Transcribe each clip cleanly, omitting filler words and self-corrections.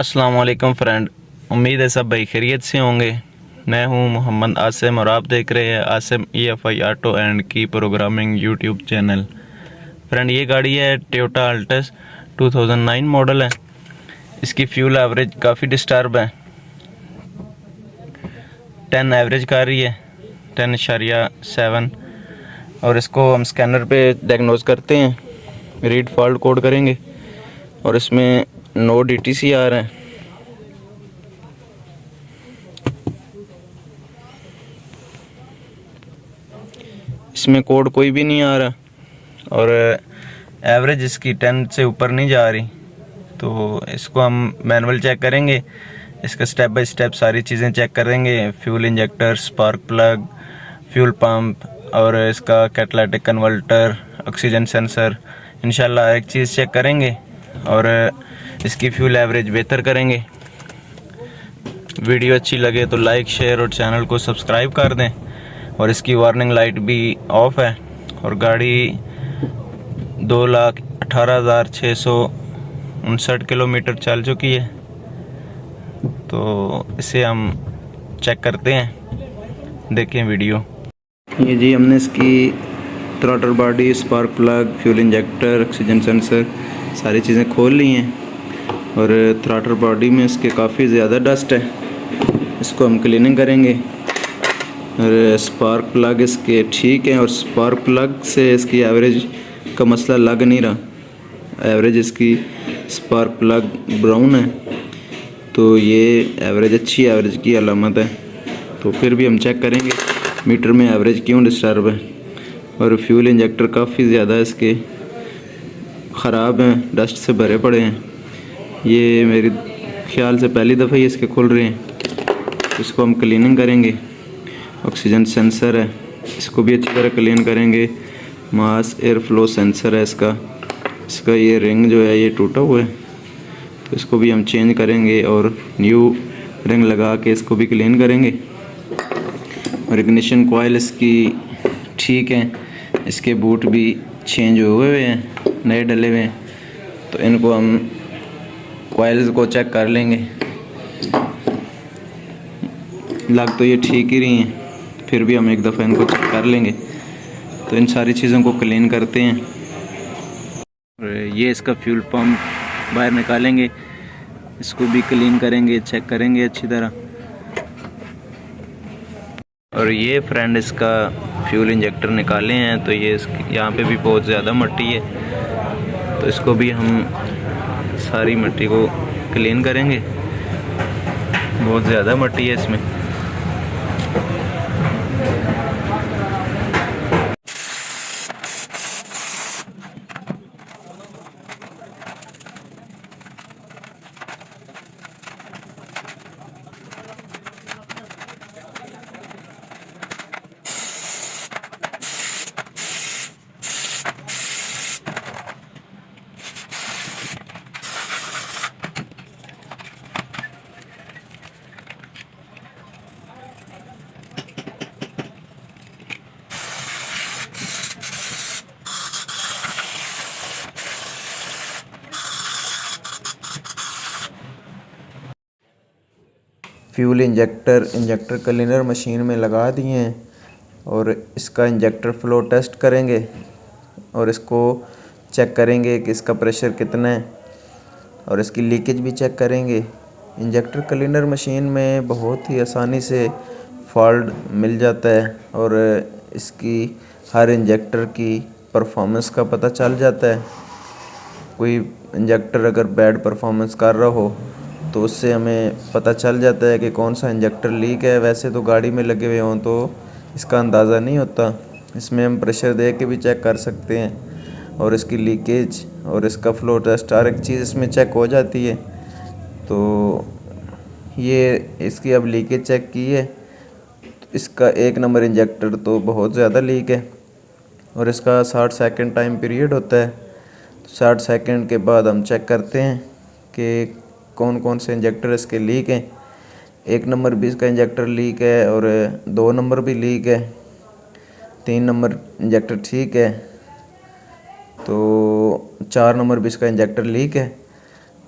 अस्सलाम वालेकुम फ्रेंड, उम्मीद है सब भाई खैरियत से होंगे। मैं हूं मोहम्मद आसिम और आप देख रहे हैं आसिम EFI ऑटो एंड की प्रोग्रामिंग यूट्यूब चैनल। फ्रेंड, ये गाड़ी है टोयोटा अल्टस 2009 मॉडल है। इसकी फ्यूल एवरेज काफ़ी डिस्टर्ब है, 10 एवरेज कर रही है, 10.7। और इसको हम स्कैनर पे डायग्नोज करते हैं, रीड फॉल्ट कोड करेंगे और इसमें नो DTC आ रहा है। इसमें कोड कोई भी नहीं आ रहा और एवरेज इसकी 10 से ऊपर नहीं जा रही। तो इसको हम मैनुअल चेक करेंगे, इसका स्टेप बाय स्टेप सारी चीज़ें चेक करेंगे, fuel injector, spark plug, fuel pump और इसका कैटालिटिक कन्वर्टर, ऑक्सीजन सेंसर, इंशाल्लाह एक चीज़ चेक करेंगे और इसकी फ्यूल एवरेज बेहतर करेंगे। वीडियो अच्छी लगे तो लाइक, शेयर और चैनल को सब्सक्राइब कर दें। और इसकी वार्निंग लाइट भी ऑफ है और गाड़ी 2,18,659 किलोमीटर चल चुकी है। तो इसे हम चेक करते हैं, देखें वीडियो। ये जी हमने इसकी throttle body, spark plug, fuel injector, oxygen sensor सारी चीज़ें खोल ली हैं और थ्रॉटल बॉडी में इसके काफ़ी ज़्यादा डस्ट है, इसको हम क्लीनिंग करेंगे। और स्पार्क प्लग इसके ठीक है और स्पार्क प्लग से इसकी एवरेज का मसला लग नहीं रहा। एवरेज इसकी स्पार्क प्लग ब्राउन है, तो ये एवरेज अच्छी एवरेज की अलामत है। तो फिर भी हम चेक करेंगे मीटर में एवरेज क्यों डिस्टर्ब है। और फ्यूल इंजेक्टर काफ़ी ज़्यादा इसके ख़राब हैं, डस्ट से भरे पड़े हैं। ये मेरे ख्याल से पहली दफ़ा ही इसके खुल रहे हैं, इसको हम क्लीनिंग करेंगे। ऑक्सीजन सेंसर है, इसको भी अच्छी तरह क्लीन करेंगे। मास एयर फ्लो सेंसर है इसका ये रिंग जो है ये टूटा हुआ है, तो इसको भी हम चेंज करेंगे और न्यू रिंग लगा के इसको भी क्लीन करेंगे। और इग्निशन कॉइल इसकी ठीक है, इसके बूट भी चेंज हुए हैं, नए डले हुए हैं, तो इनको हम कॉइल्स को चेक कर लेंगे। लग तो ये ठीक ही रही हैं, फिर भी हम एक दफ़ा इनको चेक कर लेंगे। तो इन सारी चीज़ों को क्लीन करते हैं। और ये इसका फ्यूल पंप बाहर निकालेंगे, इसको भी क्लीन करेंगे, चेक करेंगे अच्छी तरह। और ये फ्रेंड इसका फ्यूल इंजेक्टर निकाले हैं, तो ये यहाँ पे भी बहुत ज़्यादा मट्टी है, तो इसको भी हम सारी मिट्टी को क्लीन करेंगे। बहुत ज़्यादा मिट्टी है इसमें। फ्यूल इंजेक्टर क्लीनर मशीन में लगा दिए हैं और इसका इंजेक्टर फ्लो टेस्ट करेंगे और इसको चेक करेंगे कि इसका प्रेशर कितना है और इसकी लीकेज भी चेक करेंगे। इंजेक्टर क्लीनर मशीन में बहुत ही आसानी से फॉल्ट मिल जाता है और इसकी हर इंजेक्टर की परफॉर्मेंस का पता चल जाता है। कोई इंजेक्टर अगर बैड परफॉर्मेंस कर रहा हो तो उससे हमें पता चल जाता है कि कौन सा इंजेक्टर लीक है। वैसे तो गाड़ी में लगे हुए हों तो इसका अंदाज़ा नहीं होता। इसमें हम प्रेशर दे के भी चेक कर सकते हैं और इसकी लीकेज और इसका फ्लो टेस्ट हर एक चीज़ इसमें चेक हो जाती है। तो ये इसकी अब लीकेज चेक की है, इसका 1 नंबर इंजेक्टर तो बहुत ज़्यादा लीक है और इसका 60 सेकंड टाइम पीरियड होता है। तो 60 सेकंड के बाद हम चेक करते हैं कि कौन कौन से इंजेक्टर इसके लीक हैं। 1 नंबर भी इसका इंजेक्टर लीक है और 2 नंबर भी लीक है, 3 नंबर इंजेक्टर ठीक है, तो 4 नंबर भी इसका इंजेक्टर लीक है।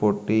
40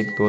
1-2